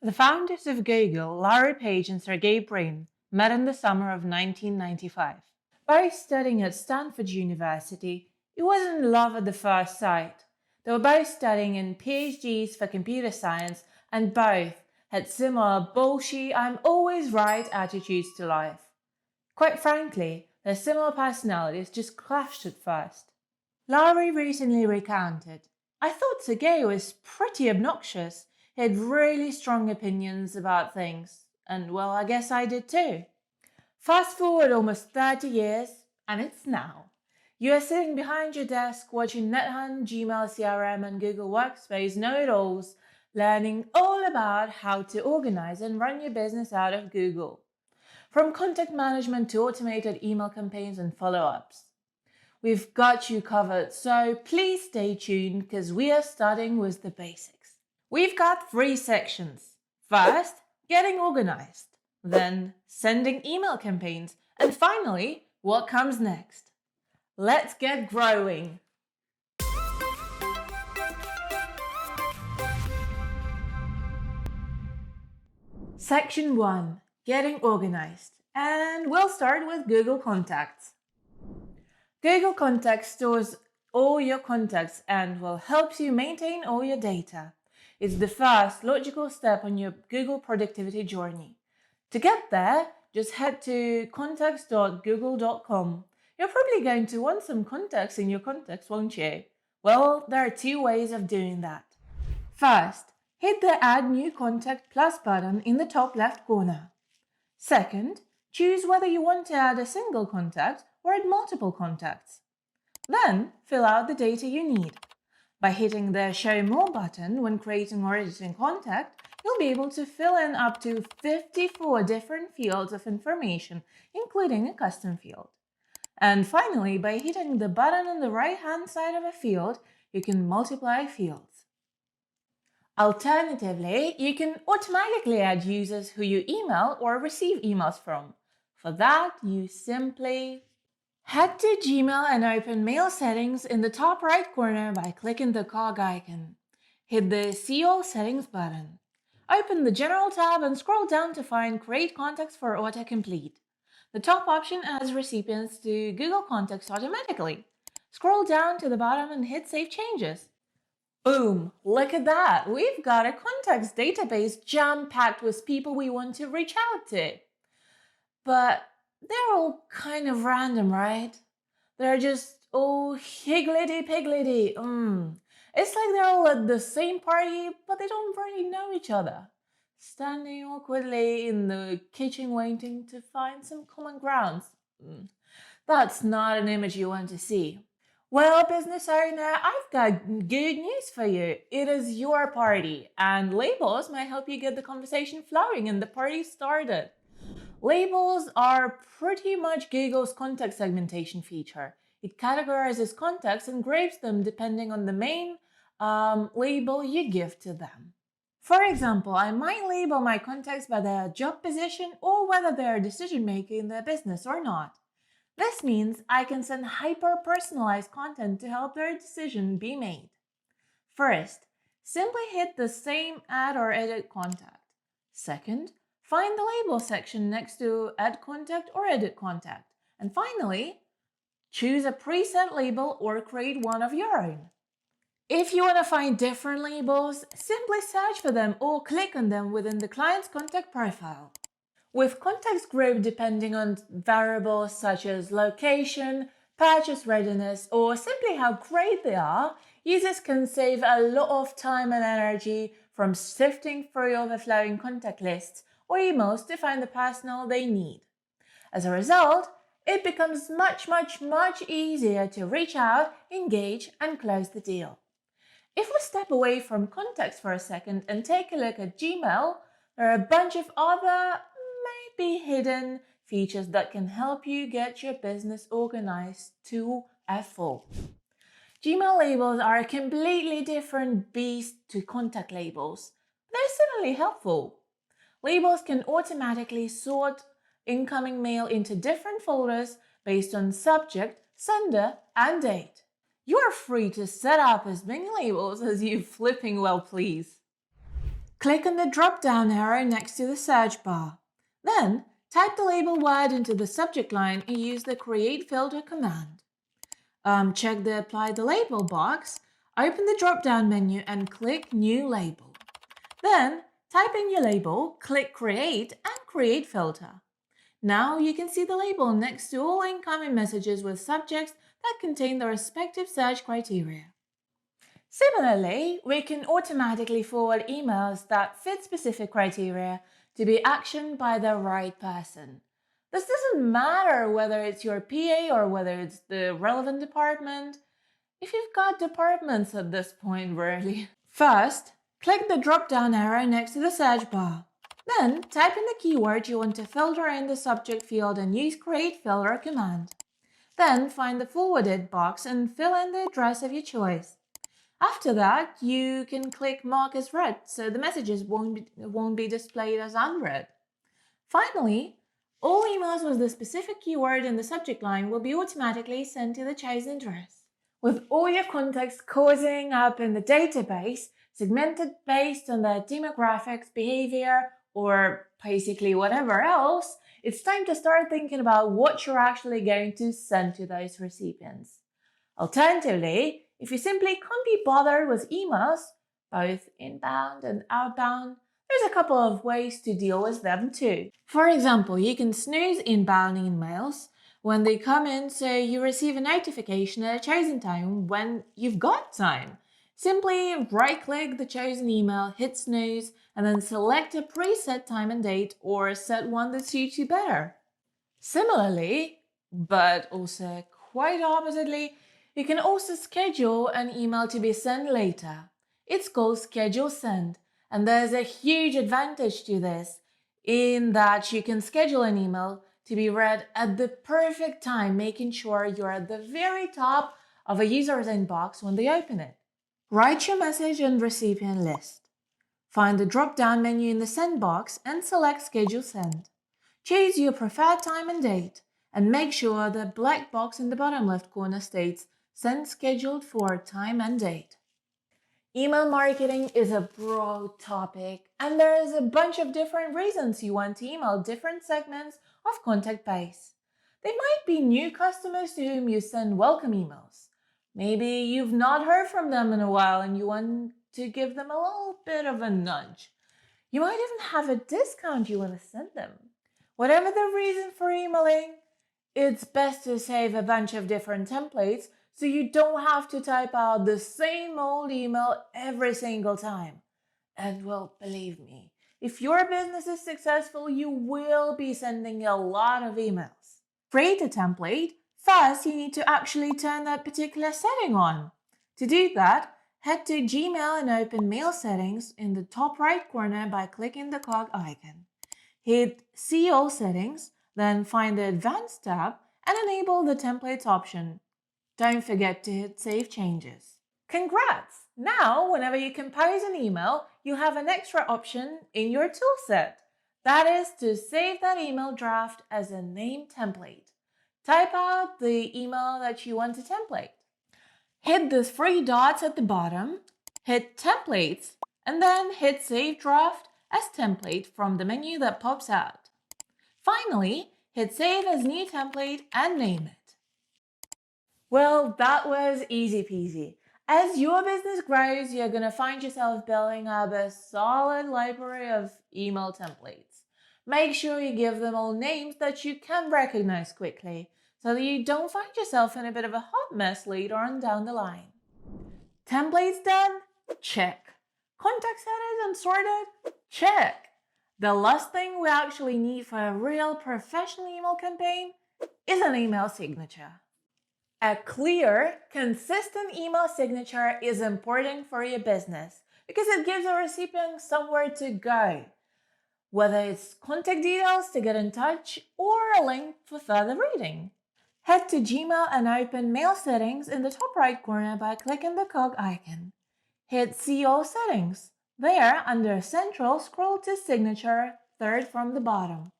The founders of Google, Larry Page and Sergey Brin, met in the summer of 1995. Both studying at Stanford University, it wasn't love at the first sight. They were both studying in PhDs for computer science, and both had similar bullshit, I'm always right attitudes to life. Quite frankly, their similar personalities just clashed at first. Larry recently recounted, I thought Sergey was pretty obnoxious. He had really strong opinions about things, and well, I guess I did too. Fast forward almost 30 years, and it's now. You are sitting behind your desk watching NetHunt, Gmail CRM, and Google Workspace know-it-alls, learning all about how to organize and run your business out of Google. From contact management to automated email campaigns and follow-ups. We've got you covered, so please stay tuned because we are starting with the basics. We've got 3 sections. First, getting organized. Then, sending email campaigns. And finally, what comes next. Let's get growing. Section 1. Getting organized. And we'll start with Google Contacts. Google Contacts stores all your contacts and will help you maintain all your data. It's the first logical step on your Google productivity journey. To get there, just head to contacts.google.com. You're probably going to want some contacts in your contacts, won't you? Well, there are 2 ways of doing that. First, hit the Add New Contact Plus button in the top left corner. Second, choose whether you want to add a single contact or add multiple contacts. Then, fill out the data you need. By hitting the Show More button when creating or editing contact, you'll be able to fill in up to 54 different fields of information, including a custom field. And finally, by hitting the button on the right-hand side of a field, you can multiply fields. Alternatively, you can automatically add users who you email or receive emails from. For that, you simply head to Gmail and open Mail Settings in the top right corner by clicking the cog icon. Hit the See All Settings button. Open the General tab and scroll down to find Create Contacts for Autocomplete. The top option adds recipients to Google Contacts automatically. Scroll down to the bottom and hit Save Changes. Boom! Look at that! We've got a contacts database jam-packed with people we want to reach out to. But they're all kind of random, right? They're just all higgledy-piggledy. It's like they're all at the same party, but they don't really know each other. Standing awkwardly in the kitchen waiting to find some common grounds. That's not an image you want to see. Well, business owner, I've got good news for you. It is your party, and labels might help you get the conversation flowing and the party started. Labels are pretty much Google's contact segmentation feature. It categorizes contacts and grades them depending on the main label you give to them. For example, I might label my contacts by their job position or whether they're decision-making in their business or not. This means I can send hyper-personalized content to help their decision be made. First, simply hit the same Add or Edit Contact. Second, find the label section next to Add Contact or Edit Contact. And finally, choose a preset label or create one of your own. If you want to find different labels, simply search for them or click on them within the client's contact profile. With contacts grouped depending on variables such as location, purchase readiness, or simply how great they are, users can save a lot of time and energy from sifting through overflowing contact lists or emails to find the personnel they need. As a result, it becomes much easier to reach out, engage, and close the deal. If we step away from contacts for a second and take a look at Gmail, there are a bunch of other, maybe hidden features that can help you get your business organized to a full. Gmail labels are a completely different beast to contact labels. They're certainly helpful. Labels can automatically sort incoming mail into different folders based on subject, sender, and date. You are free to set up as many labels as you flipping well please. Click on the drop-down arrow next to the search bar. Then, type the label word into the subject line and use the Create Filter command. Check the Apply the Label box, open the drop-down menu and click New Label. Then, type in your label, click Create and Create Filter. Now you can see the label next to all incoming messages with subjects that contain the respective search criteria. Similarly, we can automatically forward emails that fit specific criteria to be actioned by the right person. This doesn't matter whether it's your PA or whether it's the relevant department. If you've got departments at this point, really. First, click the drop-down arrow next to the search bar. Then, type in the keyword you want to filter in the subject field and use Create Filter command. Then, find the Forwarded box and fill in the address of your choice. After that, you can click Mark as Read, so the messages won't be displayed as unread. Finally, all emails with the specific keyword in the subject line will be automatically sent to the chosen address. With all your contacts causing up in the database, segmented based on their demographics, behavior, or basically whatever else, it's time to start thinking about what you're actually going to send to those recipients. Alternatively, if you simply can't be bothered with emails, both inbound and outbound, there's a couple of ways to deal with them too. For example, you can snooze inbound emails when they come in so you receive a notification at a chosen time when you've got time. Simply right-click the chosen email, hit snooze, and then select a preset time and date or set one that suits you better. Similarly, but also quite oppositely, you can also schedule an email to be sent later. It's called Schedule Send, and there's a huge advantage to this in that you can schedule an email to be read at the perfect time, making sure you're at the very top of a user's inbox when they open it. Write your message on recipient list. Find the drop-down menu in the Send box and select Schedule Send. Choose your preferred time and date, and make sure the black box in the bottom left corner states Send scheduled for time and date. Email marketing is a broad topic, and there is a bunch of different reasons you want to email different segments of contact base. They might be new customers to whom you send welcome emails. Maybe you've not heard from them in a while and you want to give them a little bit of a nudge. You might even have a discount you want to send them. Whatever the reason for emailing, it's best to save a bunch of different templates so you don't have to type out the same old email every single time. And well, believe me, if your business is successful, you will be sending a lot of emails. Create a template. First, you need to actually turn that particular setting on. To do that, head to Gmail and open Mail Settings in the top right corner by clicking the cog icon. Hit See All Settings, then find the Advanced tab and enable the Templates option. Don't forget to hit Save Changes. Congrats! Now, whenever you compose an email, you have an extra option in your toolset. That is to save that email draft as a name template. Type out the email that you want to template. Hit the three dots at the bottom, hit Templates, and then hit Save Draft as Template from the menu that pops out. Finally, hit Save as New Template and name it. Well, that was easy peasy. As your business grows, you're going to find yourself building up a solid library of email templates. Make sure you give them all names that you can recognize quickly so that you don't find yourself in a bit of a hot mess later on down the line. Templates done? Check. Contacts added and sorted? Check. The last thing we actually need for a real professional email campaign is an email signature. A clear, consistent email signature is important for your business because it gives the recipient somewhere to go, whether it's contact details to get in touch or a link for further reading. Head to Gmail and open Mail Settings in the top right corner by clicking the cog icon. Hit See All Settings. There, under Central, scroll to Signature, third from the bottom.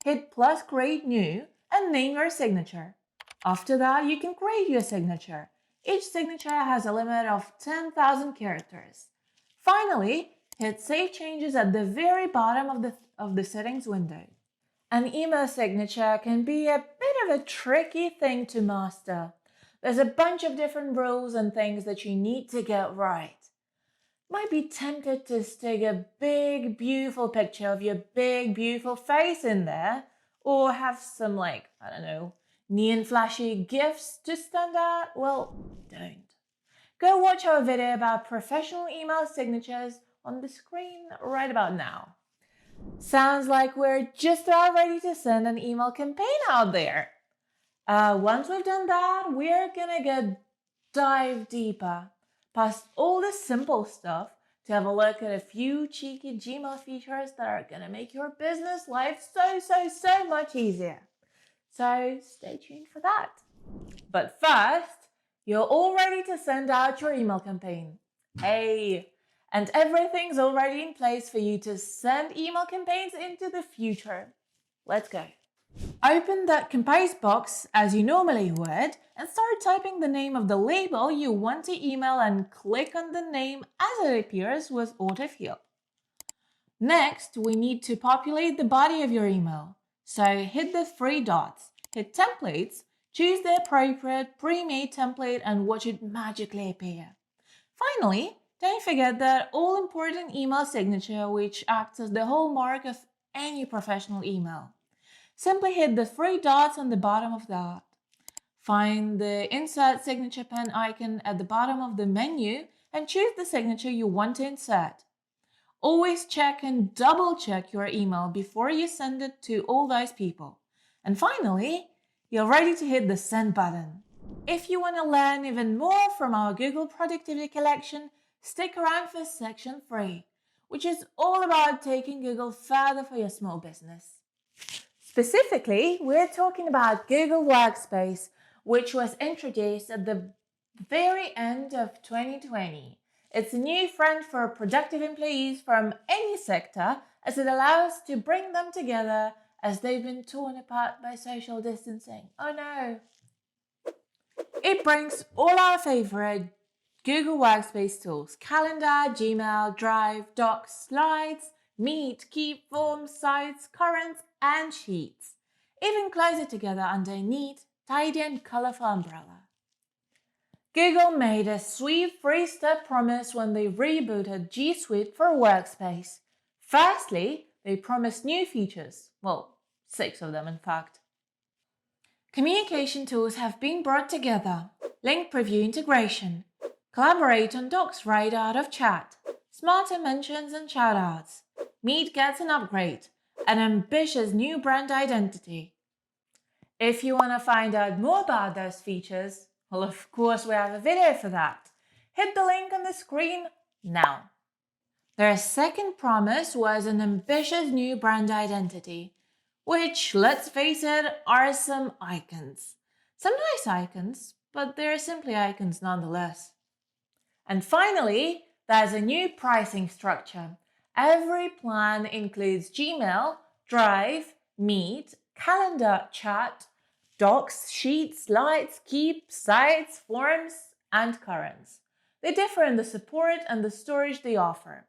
Hit plus Create New and name your signature. After that, you can create your signature. Each signature has a limit of 10,000 characters. Finally, hit Save Changes at the very bottom of the settings window. An email signature can be a bit of a tricky thing to master. There's a bunch of different rules and things that you need to get right. You might be tempted to stick a big, beautiful picture of your big, beautiful face in there, or have some, neon flashy GIFs to stand out. Well, don't. Go watch our video about professional email signatures on the screen right about now. Sounds like we're just about ready to send an email campaign out there. Once we've done that, we're gonna dive deeper past all the simple stuff to have a look at a few cheeky Gmail features that are gonna make your business life so much easier. So stay tuned for that. But first, you're all ready to send out your email campaign. Hey! And everything's already in place for you to send email campaigns into the future. Let's go. Open that compose box as you normally would and start typing the name of the label you want to email and click on the name as it appears with autofill. Next, we need to populate the body of your email. So hit the three dots, hit templates, choose the appropriate pre-made template and watch it magically appear. Finally, don't forget that all-important email signature, which acts as the hallmark of any professional email. Simply hit the three dots on the bottom of that. Find the Insert Signature pen icon at the bottom of the menu and choose the signature you want to insert. Always check and double-check your email before you send it to all those people. And finally, you're ready to hit the Send button. If you want to learn even more from our Google Productivity Collection, stick around for section 3, which is all about taking Google further for your small business. Specifically, we're talking about Google Workspace, which was introduced at the very end of 2020. It's a new friend for productive employees from any sector, as it allows to bring them together as they've been torn apart by social distancing. Oh no! It brings all our favorite Google Workspace tools: Calendar, Gmail, Drive, Docs, Slides, Meet, Keep, Forms, Sites, Currents, and Sheets. Even closer together under a neat, tidy, and colorful umbrella. Google made a sweet 3-step promise when they rebooted G Suite for Workspace. Firstly, they promised new features. Well, 6 of them in fact. Communication tools have been brought together. Link preview integration. Collaborate on docs right out of chat. Smarter mentions and shoutouts. Meet gets an upgrade. An ambitious new brand identity. If you want to find out more about those features, well, of course we have a video for that. Hit the link on the screen now. Their second promise was an ambitious new brand identity, which, let's face it, are some icons. Some nice icons, but they're simply icons nonetheless. And finally, there's a new pricing structure. Every plan includes Gmail, Drive, Meet, Calendar, Chat, Docs, Sheets, Slides, Keep, Sites, Forms, and Currents. They differ in the support and the storage they offer.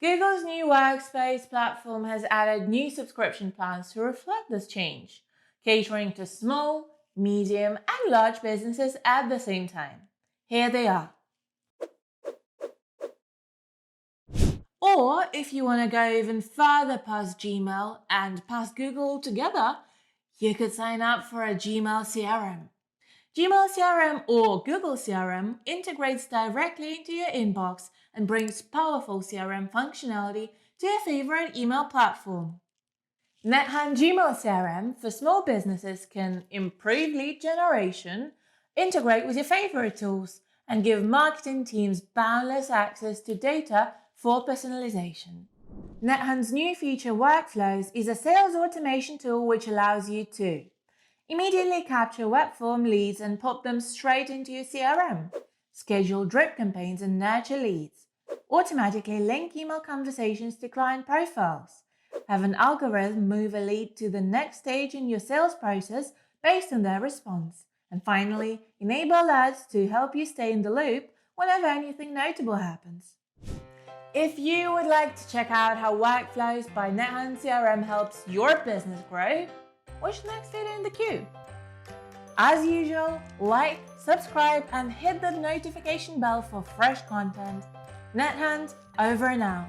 Google's new Workspace platform has added new subscription plans to reflect this change, catering to small, medium, and large businesses at the same time. Here they are. Or if you want to go even further past Gmail and past Google altogether, you could sign up for a Gmail CRM. Gmail CRM or Google CRM integrates directly into your inbox and brings powerful CRM functionality to your favorite email platform. NetHunt Gmail CRM for small businesses can improve lead generation, integrate with your favorite tools, and give marketing teams boundless access to data for personalization. NetHunt's new feature, Workflows, is a sales automation tool which allows you to immediately capture web form leads and pop them straight into your CRM, schedule drip campaigns and nurture leads, automatically link email conversations to client profiles, have an algorithm move a lead to the next stage in your sales process based on their response, and finally, enable alerts to help you stay in the loop whenever anything notable happens. If you would like to check out how Workflows by NetHunt CRM helps your business grow, watch the next video in the queue. As usual, like, subscribe, and hit the notification bell for fresh content. NetHunt, over and out.